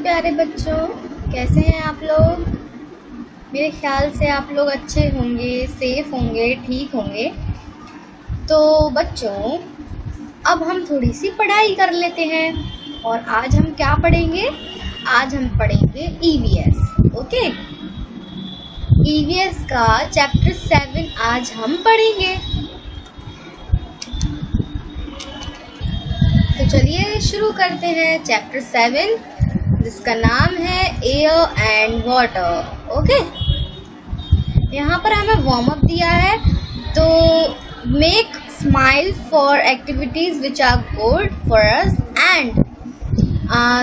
प्यारे बच्चों, कैसे हैं आप लोग। मेरे ख्याल से आप लोग अच्छे होंगे, सेफ होंगे, ठीक होंगे। तो बच्चों, अब हम थोड़ी सी पढ़ाई कर लेते हैं। और आज हम क्या पढ़ेंगे? आज हम पढ़ेंगे ईवीएस। ओके, ईवीएस का चैप्टर 7 आज हम पढ़ेंगे। तो चलिए शुरू करते हैं चैप्टर 7, जिसका नाम है एयर एंड वाटर। ओके, यहाँ पर हमें वार्म अप दिया है। तो make smile for activities which are good for us and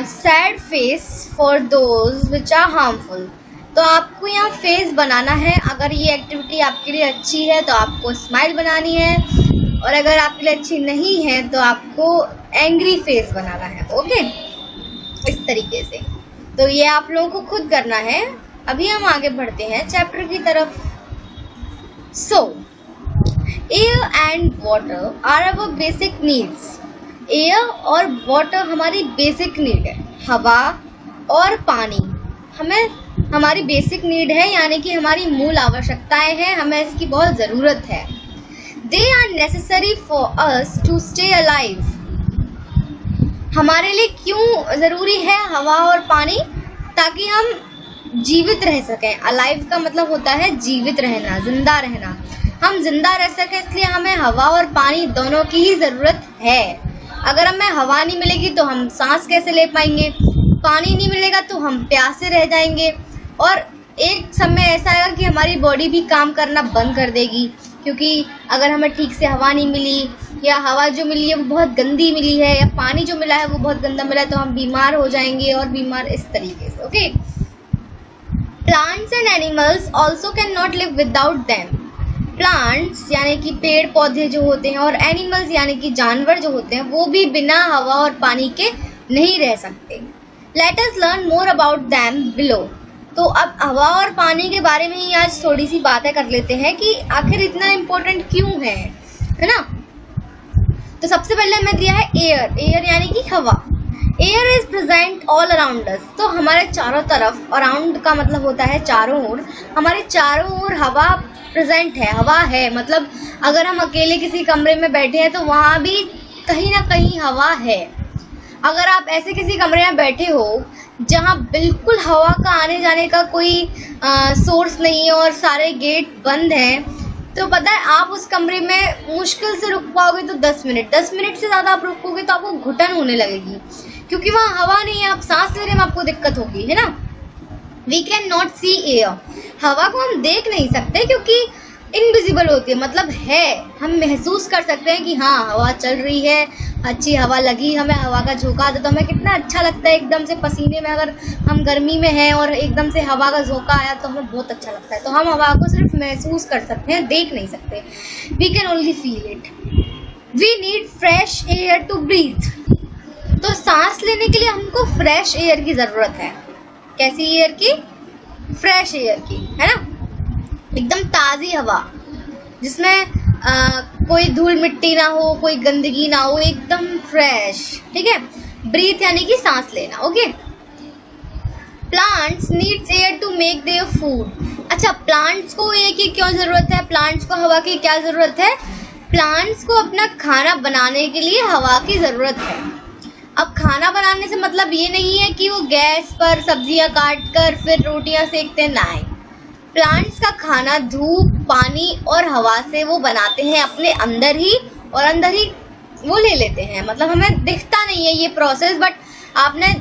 sad face for those which are harmful. तो आपको यहाँ फेस बनाना है। अगर ये एक्टिविटी आपके लिए अच्छी है तो आपको स्माइल बनानी है, और अगर आपके लिए अच्छी नहीं है तो आपको एंग्री फेस बनाना है। ओके, इस तरीके से। तो ये आप लोगों को खुद करना है। अभी हम आगे बढ़ते हैं चैप्टर की तरफ। So air and water are our basic needs. Air और वाटर हमारी बेसिक नीड है। हवा और पानी हमारी बेसिक नीड है, यानी कि हमारी मूल आवश्यकताएं हैं। हमें इसकी बहुत ज़रूरत है। They are necessary for us to stay alive. हमारे लिए क्यों ज़रूरी है हवा और पानी? ताकि हम जीवित रह सकें। अलाइव का मतलब होता है जीवित रहना, जिंदा रहना। हम जिंदा रह सकें इसलिए हमें हवा और पानी दोनों की ही ज़रूरत है। अगर हमें हवा नहीं मिलेगी तो हम सांस कैसे ले पाएंगे? पानी नहीं मिलेगा तो हम प्यासे रह जाएंगे, और एक समय ऐसा आएगा कि हमारी बॉडी भी काम करना बंद कर देगी। क्योंकि अगर हमें ठीक से हवा नहीं मिली, या हवा जो मिली है वो बहुत गंदी मिली है, या पानी जो मिला है वो बहुत गंदा मिला है, तो हम बीमार हो जाएंगे, और बीमार इस तरीके से। Okay, plants and animals also can not live without them. Plants यानी कि पेड़ पौधे जो होते हैं, और एनिमल्स यानी कि जानवर जो होते हैं, वो भी बिना हवा और पानी के नहीं रह सकते। Let us learn more about them below. तो अब हवा और पानी के बारे में ही आज थोड़ी सी बातें कर लेते हैं कि आखिर इतना इम्पोर्टेंट क्यों है ना। तो सबसे पहले हमें दिया है एयर। एयर यानी कि हवा। Air is present all around us. तो हमारे चारों तरफ, अराउंड का मतलब होता है चारों ओर, हमारे चारों ओर हवा प्रेजेंट है। हवा है मतलब अगर हम अकेले किसी कमरे में बैठे हैं तो वहाँ भी कहीं ना कहीं हवा है। अगर आप ऐसे किसी कमरे में बैठे हो जहाँ बिल्कुल हवा का आने जाने का कोई सोर्स नहीं है और सारे गेट बंद हैं, तो पता है आप उस कमरे में मुश्किल से रुक पाओगे तो 10 मिनट। 10 मिनट से ज़्यादा आप रुकोगे तो आपको घुटन होने लगेगी, क्योंकि वहाँ हवा नहीं है। आप सांस लेने में आपको दिक्कत होगी, है ना। We can not see air. हवा को हम देख नहीं सकते क्योंकि इनविजिबल होती है, मतलब है। हम महसूस कर सकते हैं कि हाँ हवा चल रही है, अच्छी हवा लगी, हमें हवा का झोंका आता तो हमें कितना अच्छा लगता है। एकदम से पसीने में, अगर हम गर्मी में हैं और एकदम से हवा का झोंका आया तो हमें बहुत अच्छा लगता है। तो हम हवा को सिर्फ महसूस कर सकते हैं, देख नहीं सकते। We can only feel it. We need fresh air to breathe. तो सांस लेने के लिए हमको फ्रेश एयर की ज़रूरत है। कैसी एयर की? फ्रेश एयर की, है ना। एकदम ताज़ी हवा जिसमें कोई धूल मिट्टी ना हो, कोई गंदगी ना हो, एकदम फ्रेश। ठीक है। ब्रीथ यानी कि सांस लेना। Okay. Plants needs air to make their food. अच्छा, प्लांट्स को एयर की क्यों ज़रूरत है? प्लांट्स को हवा की क्या ज़रूरत है? प्लांट्स को अपना खाना बनाने के लिए हवा की ज़रूरत है। अब खाना बनाने से मतलब ये नहीं है कि वो गैस पर सब्जियां काट कर फिर रोटियां सेकते, नहीं। प्लांट्स का खाना धूप, पानी और हवा से वो बनाते हैं अपने अंदर ही, और अंदर ही वो ले लेते हैं। मतलब हमें दिखता नहीं है ये प्रोसेस, बट आपने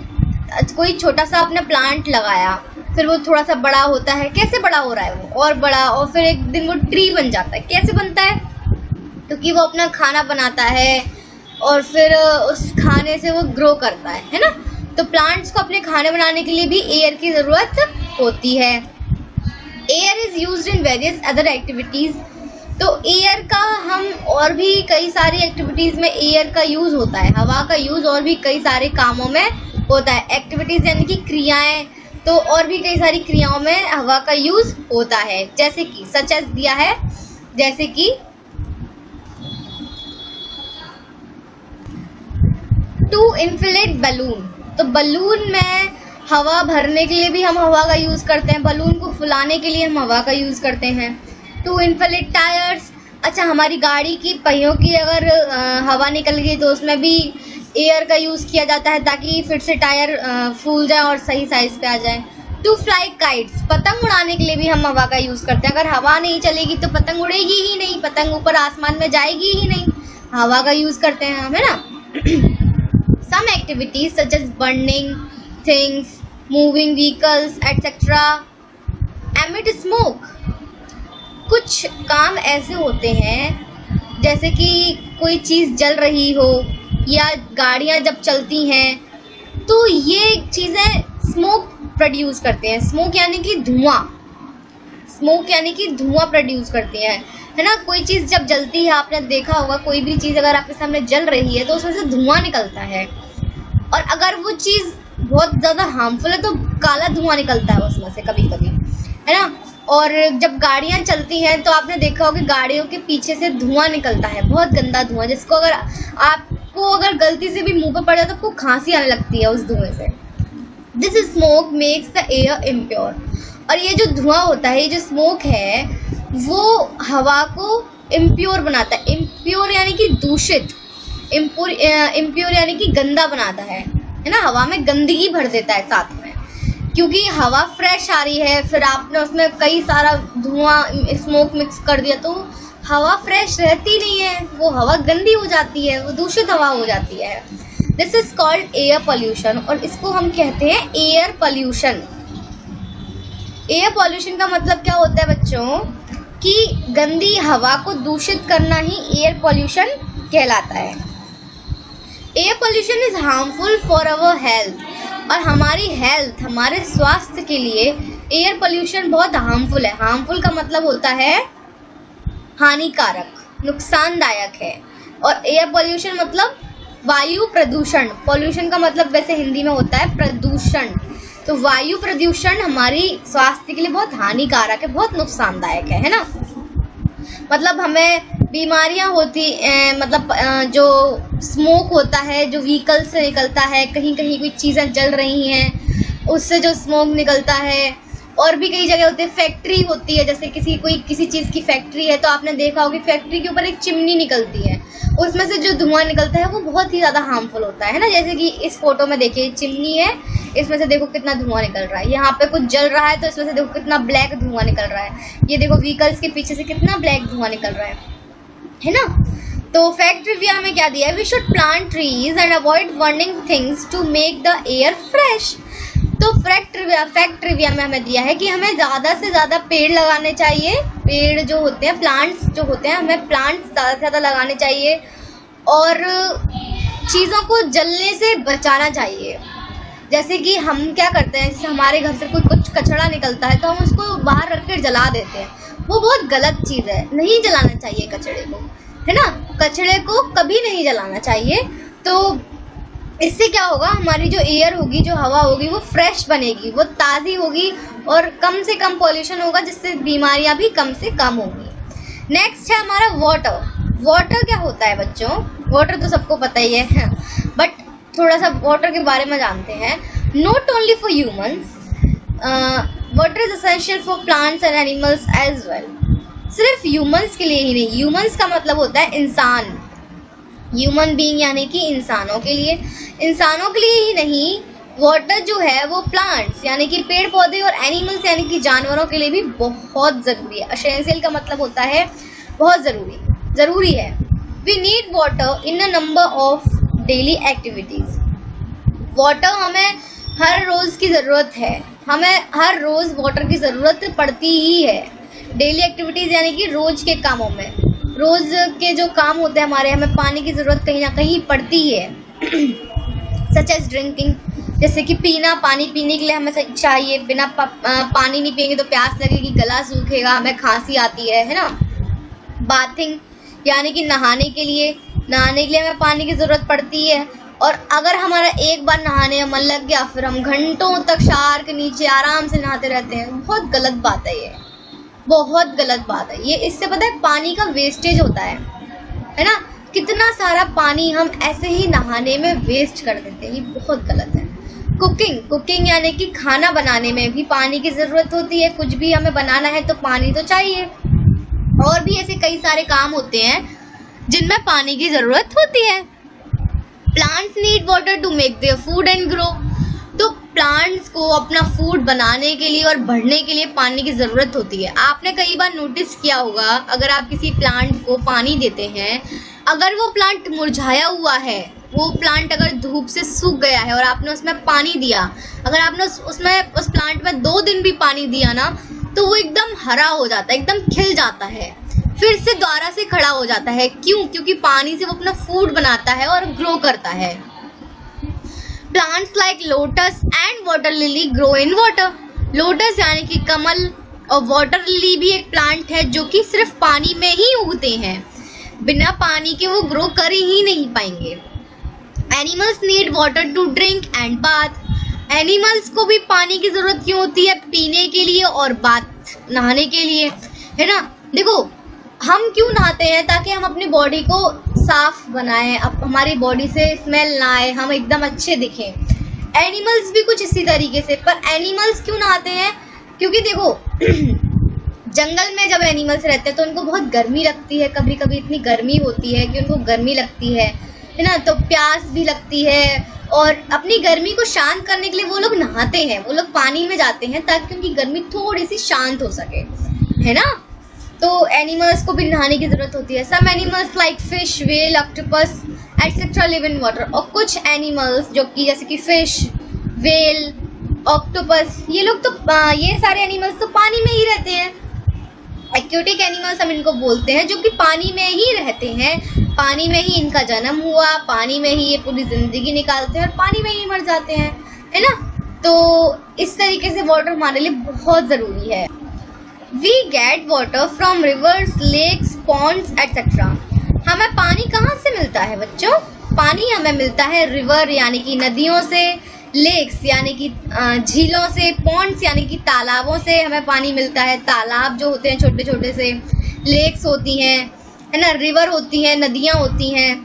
कोई छोटा सा आपने प्लांट लगाया, फिर वो थोड़ा सा बड़ा होता है। कैसे बड़ा हो रहा है वो? और बड़ा, और फिर एक दिन वो ट्री बन जाता है। कैसे बनता है? क्योंकि वो अपना खाना बनाता है और फिर उस खाने से वो ग्रो करता है ना। तो प्लांट्स को अपने खाने बनाने के लिए भी एयर की ज़रूरत होती है। Air is used in various other activities. तो एयर का हम और भी कई सारी एक्टिविटीज़ में एयर का यूज़ होता है। हवा का यूज़ और भी कई सारे कामों में होता है। एक्टिविटीज़ यानी कि क्रियाएं, तो और भी कई सारी क्रियाओं में हवा का यूज़ होता है। जैसे कि सच एज दिया है, जैसे कि टू इन्फ्लेट बलून। तो बलून में हवा भरने के लिए भी हम हवा का यूज़ करते हैं, बलून को फुलाने के लिए हम हवा का यूज़ करते हैं। टू इन्फ्लेट टायर्स, अच्छा हमारी गाड़ी की पहियों की अगर हवा निकल गई तो उसमें भी एयर का यूज़ किया जाता है ताकि फिर से टायर फूल जाए और सही साइज़ पे आ जाए। टू फ्लाई काइट्स, पतंग उड़ाने के लिए भी हम हवा का यूज़ करते हैं। अगर हवा नहीं चलेगी तो पतंग उड़ेगी ही नहीं, पतंग ऊपर आसमान में जाएगी ही नहीं, हवा का यूज़ करते हैं हम, है ना। Some activities such as burning things, moving vehicles, etc. emit smoke. कुछ काम ऐसे होते हैं जैसे कि कोई चीज़ जल रही हो या गाड़ियाँ जब चलती हैं तो ये चीज़ें स्मोक प्रोड्यूस करते हैं। स्मोक यानी कि धुआं, स्मोक यानी कि धुआं प्रोड्यूस करती है ना। कोई चीज़ जब जलती है, आपने देखा होगा कोई भी चीज़ अगर आपके सामने जल रही है तो उसमें से धुआं निकलता है, और अगर वो चीज़ बहुत ज़्यादा हार्मफुल है तो काला धुआं निकलता है उसमें से कभी कभी, है ना। और जब गाड़ियाँ चलती हैं तो आपने देखा होगा कि गाड़ियों के पीछे से धुआं निकलता है, बहुत गंदा धुआं, जिसको अगर आपको अगर गलती से भी मुंह पर पड़ जाए तो आपको खांसी आने लगती है उस धुएं से। This smoke makes the air impure, और ये जो धुआं होता है, ये जो स्मोक है वो हवा को इम्प्योर बनाता है। इम्प्योर यानी कि दूषित, इम्प्योर यानी कि गंदा बनाता है ना। हवा में गंदगी भर देता है साथ में, क्योंकि हवा फ्रेश आ रही है, फिर आपने उसमें कई सारा धुआं स्मोक मिक्स कर दिया तो हवा फ्रेश रहती नहीं है, वो हवा गंदी हो जाती है, वो दूषित हवा हो जाती है। This is called air pollution, और इसको हम कहते हैं एयर पोल्यूशन। एयर पोल्यूशन का मतलब क्या होता है बच्चों, कि गंदी हवा को दूषित करना ही एयर पोल्यूशन कहलाता है। Air pollution is harmful for our health, और हमारी हेल्थ, हमारे स्वास्थ्य के लिए एयर पोल्यूशन बहुत हार्मफुल है। हार्मफुल का मतलब होता है हानिकारक, नुकसानदायक है। और एयर पोल्यूशन मतलब वायु प्रदूषण। पोल्यूशन का मतलब वैसे हिंदी में होता है प्रदूषण, तो वायु प्रदूषण हमारी स्वास्थ्य के लिए बहुत हानिकारक है, बहुत नुकसानदायक है ना। मतलब हमें बीमारियां होती मतलब जो स्मोक होता है, जो व्हीकल से निकलता है, कहीं कहीं कोई चीज़ें जल रही हैं उससे जो स्मोक निकलता है, और भी कई जगह होते हैं, फैक्ट्री होती है, जैसे किसी चीज़ की फैक्ट्री है तो आपने देखा होगा कि फैक्ट्री के ऊपर एक चिमनी निकलती है, उसमें से जो धुआं निकलता है वो बहुत ही ज़्यादा हार्मफुल होता है ना। जैसे कि इस फोटो में देखिए चिमनी है, इसमें से देखो कितना धुआं निकल रहा है, यहाँ पे कुछ जल रहा है तो इसमें से देखो कितना ब्लैक धुआं निकल रहा है, ये देखो व्हीकल्स के पीछे से कितना ब्लैक धुआं निकल रहा है ना। तो फैक्ट रिव्यू हमें क्या दिया है, we should plant trees and avoid burning things to make the air fresh. तो फैक्ट रिव्यू में हमें दिया है कि हमें ज़्यादा से ज़्यादा पेड़ लगाने चाहिए, पेड़ जो होते हैं, प्लांट्स जो होते हैं, हमें प्लांट्स ज़्यादा से ज़्यादा लगाने चाहिए, और चीज़ों को जलने से बचाना चाहिए। जैसे कि हम क्या करते हैं, जैसे हमारे घर से कुछ कचरा निकलता है तो हम उसको बाहर रख कर जला देते हैं, वो बहुत गलत चीज़ है, नहीं जलाना चाहिए कचरे को, है ना। कचरे को कभी नहीं जलाना चाहिए। तो इससे क्या होगा, हमारी जो एयर होगी, जो हवा होगी वो फ्रेश बनेगी, वो ताज़ी होगी, और कम से कम पॉल्यूशन होगा, जिससे बीमारियां भी कम से कम होंगी। नेक्स्ट है हमारा वाटर। वाटर क्या होता है बच्चों, वाटर तो सबको पता ही है, बट थोड़ा सा वाटर के बारे में जानते हैं। Not only for humans, water is essential for plants and animals as well. सिर्फ ह्यूमंस के लिए ही नहीं, ह्यूमंस का मतलब होता है इंसान, ह्यूमन बीइंग यानी कि इंसानों के लिए, इंसानों के लिए ही नहीं, वाटर जो है वो प्लांट्स यानी कि पेड़ पौधे और एनिमल्स यानी कि जानवरों के लिए भी बहुत ज़रूरी है। एसेंशियल का मतलब होता है बहुत ज़रूरी है। We need water in a number of daily activities. Water हमें हर रोज़ की ज़रूरत है, हमें हर रोज़ वाटर की ज़रूरत पड़ती ही है। डेली एक्टिविटीज़ यानी कि रोज़ के कामों में, रोज़ के जो काम होते हैं हमारे, हमें पानी की ज़रूरत कहीं ना कहीं पड़ती है। सच एज ड्रिंकिंग, जैसे कि पीना, पानी पीने के लिए हमें चाहिए, बिना पानी नहीं पिएंगे तो प्यास लगेगी, गला सूखेगा, हमें खांसी आती है ना। बाथिंग यानी कि नहाने के लिए हमें पानी की ज़रूरत पड़ती है, और अगर हमारा एक बार नहाने में मन लग गया फिर हम घंटों तक शावर के नीचे आराम से नहाते रहते हैं, बहुत गलत बात है, ये बहुत गलत बात है ये। इससे पता है पानी का वेस्टेज होता है ना, कितना सारा पानी हम ऐसे ही नहाने में वेस्ट कर देते हैं, ये बहुत गलत है। कुकिंग यानी कि खाना बनाने में भी पानी की ज़रूरत होती है। कुछ भी हमें बनाना है तो पानी तो चाहिए। और भी ऐसे कई सारे काम होते हैं जिनमें पानी की ज़रूरत होती है। Plants need water to make their food and grow. तो प्लांट्स को अपना फूड बनाने के लिए और बढ़ने के लिए पानी की ज़रूरत होती है। आपने कई बार नोटिस किया होगा, अगर आप किसी प्लांट को पानी देते हैं, अगर वो प्लांट मुरझाया हुआ है, वो प्लांट अगर धूप से सूख गया है और आपने उसमें पानी दिया, अगर आपने उस प्लांट में 2 दिन भी पानी दिया ना, तो वो एकदम हरा हो जाता है, एकदम खिल जाता है, फिर से दोबारा से खड़ा हो जाता है। क्यों? क्योंकि पानी से वो अपना फूड बनाता है और ग्रो करता है। Plants like lotus and water lily grow in water. Lotus यानी कि कमल और वाटर लिली भी एक प्लांट है जो कि सिर्फ पानी में ही उगते हैं। बिना पानी के वो ग्रो कर ही नहीं पाएंगे। Animals need water to drink and bath. Animals को भी पानी की ज़रूरत क्यों होती है? पीने के लिए और बाथ नहाने के लिए, है ना। देखो, हम क्यों नहाते हैं? ताकि हम अपनी बॉडी को साफ बनाएं, अब हमारी बॉडी से स्मेल ना आए, हम एकदम अच्छे दिखें। एनिमल्स भी कुछ इसी तरीके से। पर एनिमल्स क्यों नहाते हैं? क्योंकि देखो जंगल में जब एनिमल्स रहते हैं तो उनको बहुत गर्मी लगती है। कभी कभी इतनी गर्मी होती है कि उनको गर्मी लगती है ना, तो प्यास भी लगती है। और अपनी गर्मी को शांत करने के लिए वो लोग नहाते हैं, वो लोग पानी में जाते हैं ताकि उनकी गर्मी थोड़ी सी शांत हो सके, है ना। तो एनिमल्स को भी नहाने की ज़रूरत होती है। Some animals like fish, whale, octopus etcetera live in water. और कुछ एनिमल्स जो कि जैसे कि फिश, व्हेल, ऑक्टोपस, ये लोग तो ये सारे एनिमल्स तो पानी में ही रहते हैं। एक्वेटिक एनिमल्स हम इनको बोलते हैं, जो कि पानी में ही रहते हैं, पानी में ही इनका जन्म हुआ, पानी में ही ये पूरी ज़िंदगी निकालते हैं और पानी में ही मर जाते हैं, है ना। तो इस तरीके से वाटर हमारे लिए बहुत ज़रूरी है। We get water from rivers, lakes, ponds, etc. हमें पानी कहाँ से मिलता है बच्चों? पानी हमें मिलता है रिवर यानी कि नदियों से, लेक्स यानी कि झीलों से, पॉन्ड्स यानी कि तालाबों से हमें पानी मिलता है। तालाब जो होते हैं छोटे छोटे से, लेक्स होती हैं, है ना, रिवर होती हैं, नदियाँ होती हैं।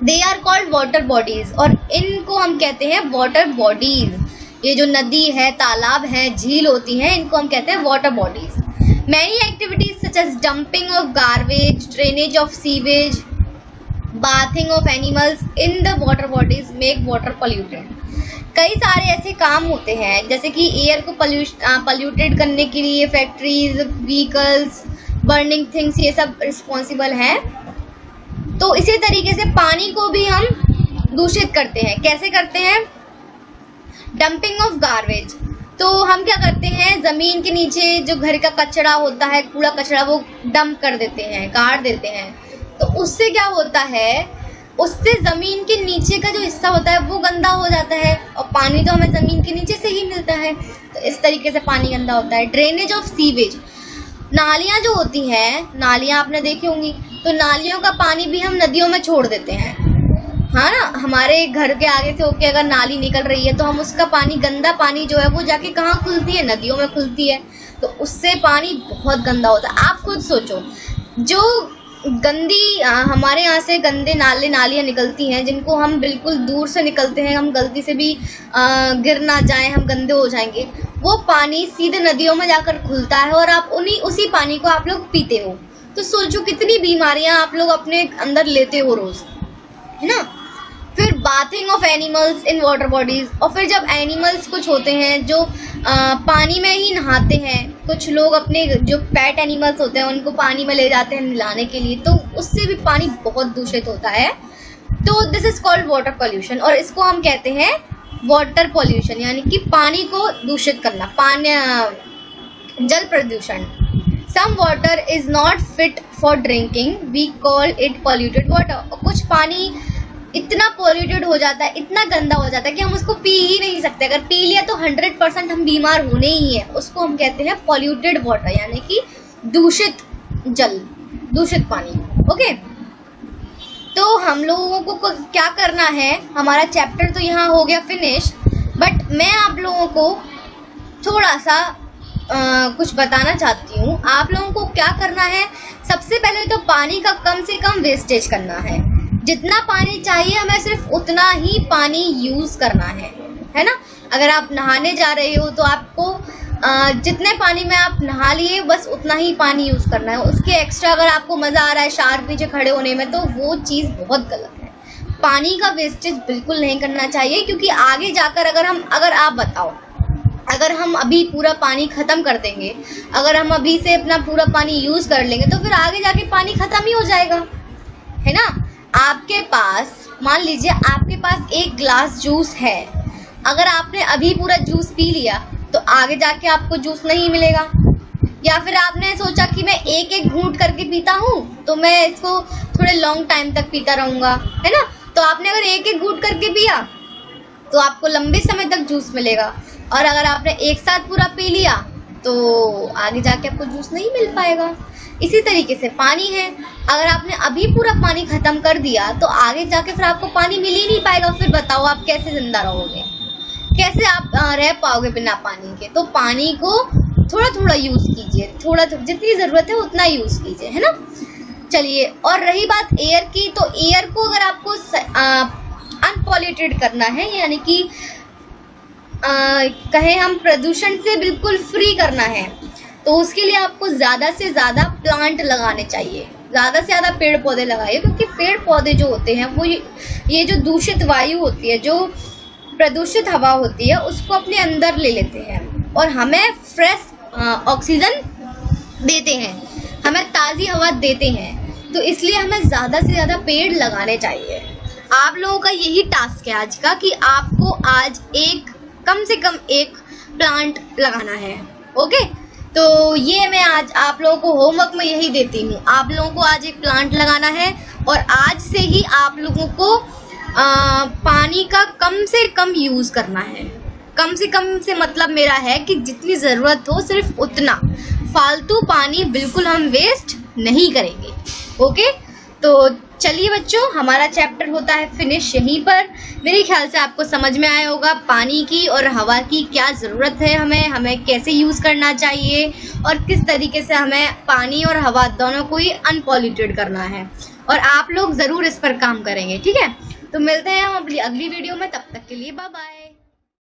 They are called water bodies, और इनको हम कहते हैं वाटर बॉडीज़। ये जो नदी है, तालाब है, झील होती हैं, इनको हम कहते हैं water bodies. Many activities such as dumping of garbage, drainage of sewage, bathing of animals in the water bodies make water polluted. कई सारे ऐसे काम होते हैं जैसे कि एयर को पॉल्यूटेड करने के लिए फैक्ट्रीज, व्हीकल्स, बर्निंग थिंग्स, ये सब रिस्पॉन्सिबल हैं। तो इसी तरीके से पानी को भी हम दूषित करते हैं। कैसे करते हैं? Dumping of garbage. तो हम क्या करते हैं, ज़मीन के नीचे जो घर का कचरा होता है, कूड़ा कचरा, वो डंप कर देते हैं, गाड़ देते हैं। तो उससे क्या होता है, उससे ज़मीन के नीचे का जो हिस्सा होता है वो गंदा हो जाता है, और पानी तो हमें ज़मीन के नीचे से ही मिलता है। तो इस तरीके से पानी गंदा होता है। ड्रेनेज ऑफ सीवेज, नालियाँ जो होती हैं, नालियाँ आपने देखी होंगी, तो नालियों का पानी भी हम नदियों में छोड़ देते हैं, हाँ ना। हमारे घर के आगे से होके अगर नाली निकल रही है तो हम उसका पानी, गंदा पानी जो है वो जाके कहाँ खुलती है? नदियों में खुलती है। तो उससे पानी बहुत गंदा होता है। आप खुद सोचो, जो गंदी हमारे यहाँ से गंदे नालियाँ निकलती हैं, जिनको हम बिल्कुल दूर से निकलते हैं, हम गलती से भी गिर ना जाएं, हम गंदे हो जाएंगे, वो पानी सीधे नदियों में जाकर खुलता है और आप उसी पानी को आप लोग पीते हो। तो सोचो कितनी बीमारियाँ आप लोग अपने अंदर लेते हो रोज़, है ना। फिर bathing of animals in water bodies, और फिर जब एनिमल्स कुछ होते हैं जो पानी में ही नहाते हैं, कुछ लोग अपने जो पेट एनिमल्स होते हैं उनको पानी में ले जाते हैं नहलाने के लिए, तो उससे भी पानी बहुत दूषित होता है। तो this is called water pollution, और इसको हम कहते हैं वाटर पॉल्यूशन, यानी कि पानी को दूषित करना, जल प्रदूषण। Some water is not fit for drinking, we call it polluted water. और कुछ पानी इतना पॉल्यूटेड हो जाता है, इतना गंदा हो जाता है कि हम उसको पी ही नहीं सकते। अगर पी लिया तो 100% हम बीमार होने ही है। उसको हम कहते हैं पॉल्यूटेड वाटर, यानी कि दूषित जल, दूषित पानी। ओके, तो हम लोगों को क्या करना है, हमारा चैप्टर तो यहाँ हो गया फिनिश, बट मैं आप लोगों को थोड़ा सा कुछ बताना चाहती हूँ। आप लोगों को क्या करना है, सबसे पहले तो पानी का कम से कम वेस्टेज करना है। जितना पानी चाहिए हमें सिर्फ उतना ही पानी यूज़ करना है है ना। अगर आप नहाने जा रहे हो तो आपको जितने पानी में आप नहा लिए बस उतना ही पानी यूज़ करना है। उसके एक्स्ट्रा अगर आपको मज़ा आ रहा है शावर के पीछे खड़े होने में तो वो चीज़ बहुत गलत है। पानी का वेस्टेज बिल्कुल नहीं करना चाहिए, क्योंकि आगे जाकर अगर आप बताओ, अगर हम अभी पूरा पानी ख़त्म कर देंगे, अगर हम अभी से अपना पूरा पानी यूज़ कर लेंगे तो फिर आगे जाके पानी ख़त्म ही हो जाएगा, है ना। आपके पास मान लीजिए आपके पास एक ग्लास जूस है, अगर आपने अभी पूरा जूस पी लिया तो आगे जाके आपको जूस नहीं मिलेगा। या फिर आपने सोचा कि मैं एक एक घूंट करके पीता हूँ तो मैं इसको थोड़े लॉन्ग टाइम तक पीता रहूँगा, है ना। तो आपने अगर एक एक घूंट करके पिया तो आपको लंबे समय तक जूस मिलेगा, और अगर आपने एक साथ पूरा पी लिया तो आगे जाके आपको जूस नहीं मिल पाएगा। इसी तरीके से पानी है, अगर आपने अभी पूरा पानी ख़त्म कर दिया तो आगे जाके फिर आपको पानी मिल ही नहीं पाएगा। फिर बताओ आप कैसे ज़िंदा रहोगे, कैसे आप रह पाओगे बिना पानी के। तो पानी को थोड़ा थोड़ा यूज़ कीजिए, थोड़ा जितनी ज़रूरत है उतना यूज़ कीजिए, है ना। चलिए, और रही बात एयर की, तो एयर को अगर आपको अनपॉल्यूटेड करना है, यानी कि कहें हम प्रदूषण से बिल्कुल फ्री करना है, तो उसके लिए आपको ज़्यादा से ज़्यादा प्लांट लगाने चाहिए, ज़्यादा से ज़्यादा पेड़ पौधे लगाइए। क्योंकि पेड़ पौधे जो होते हैं वो ये जो दूषित वायु होती है, जो प्रदूषित हवा होती है, उसको अपने अंदर ले लेते हैं और हमें फ्रेश ऑक्सीजन देते हैं, हमें ताज़ी हवा देते हैं। तो इसलिए हमें ज़्यादा से ज़्यादा पेड़ लगाने चाहिए। आप लोगों का यही टास्क है आज का, कि आपको आज कम से कम एक प्लांट लगाना है। ओके, तो ये मैं आज आप लोगों को होमवर्क में यही देती हूँ, आप लोगों को आज एक प्लांट लगाना है, और आज से ही आप लोगों को पानी का कम से कम यूज़ करना है। कम से मतलब मेरा है कि जितनी ज़रूरत हो सिर्फ उतना, फालतू पानी बिल्कुल हम वेस्ट नहीं करेंगे। ओके, तो चलिए बच्चों, हमारा चैप्टर होता है फिनिश यहीं पर। मेरे ख्याल से आपको समझ में आया होगा पानी की और हवा की क्या ज़रूरत है, हमें कैसे यूज़ करना चाहिए, और किस तरीके से हमें पानी और हवा दोनों को ही अनपॉल्यूटेड करना है। और आप लोग ज़रूर इस पर काम करेंगे, ठीक है। तो मिलते हैं हम अपनी अगली वीडियो में, तब तक के लिए बाय बाय।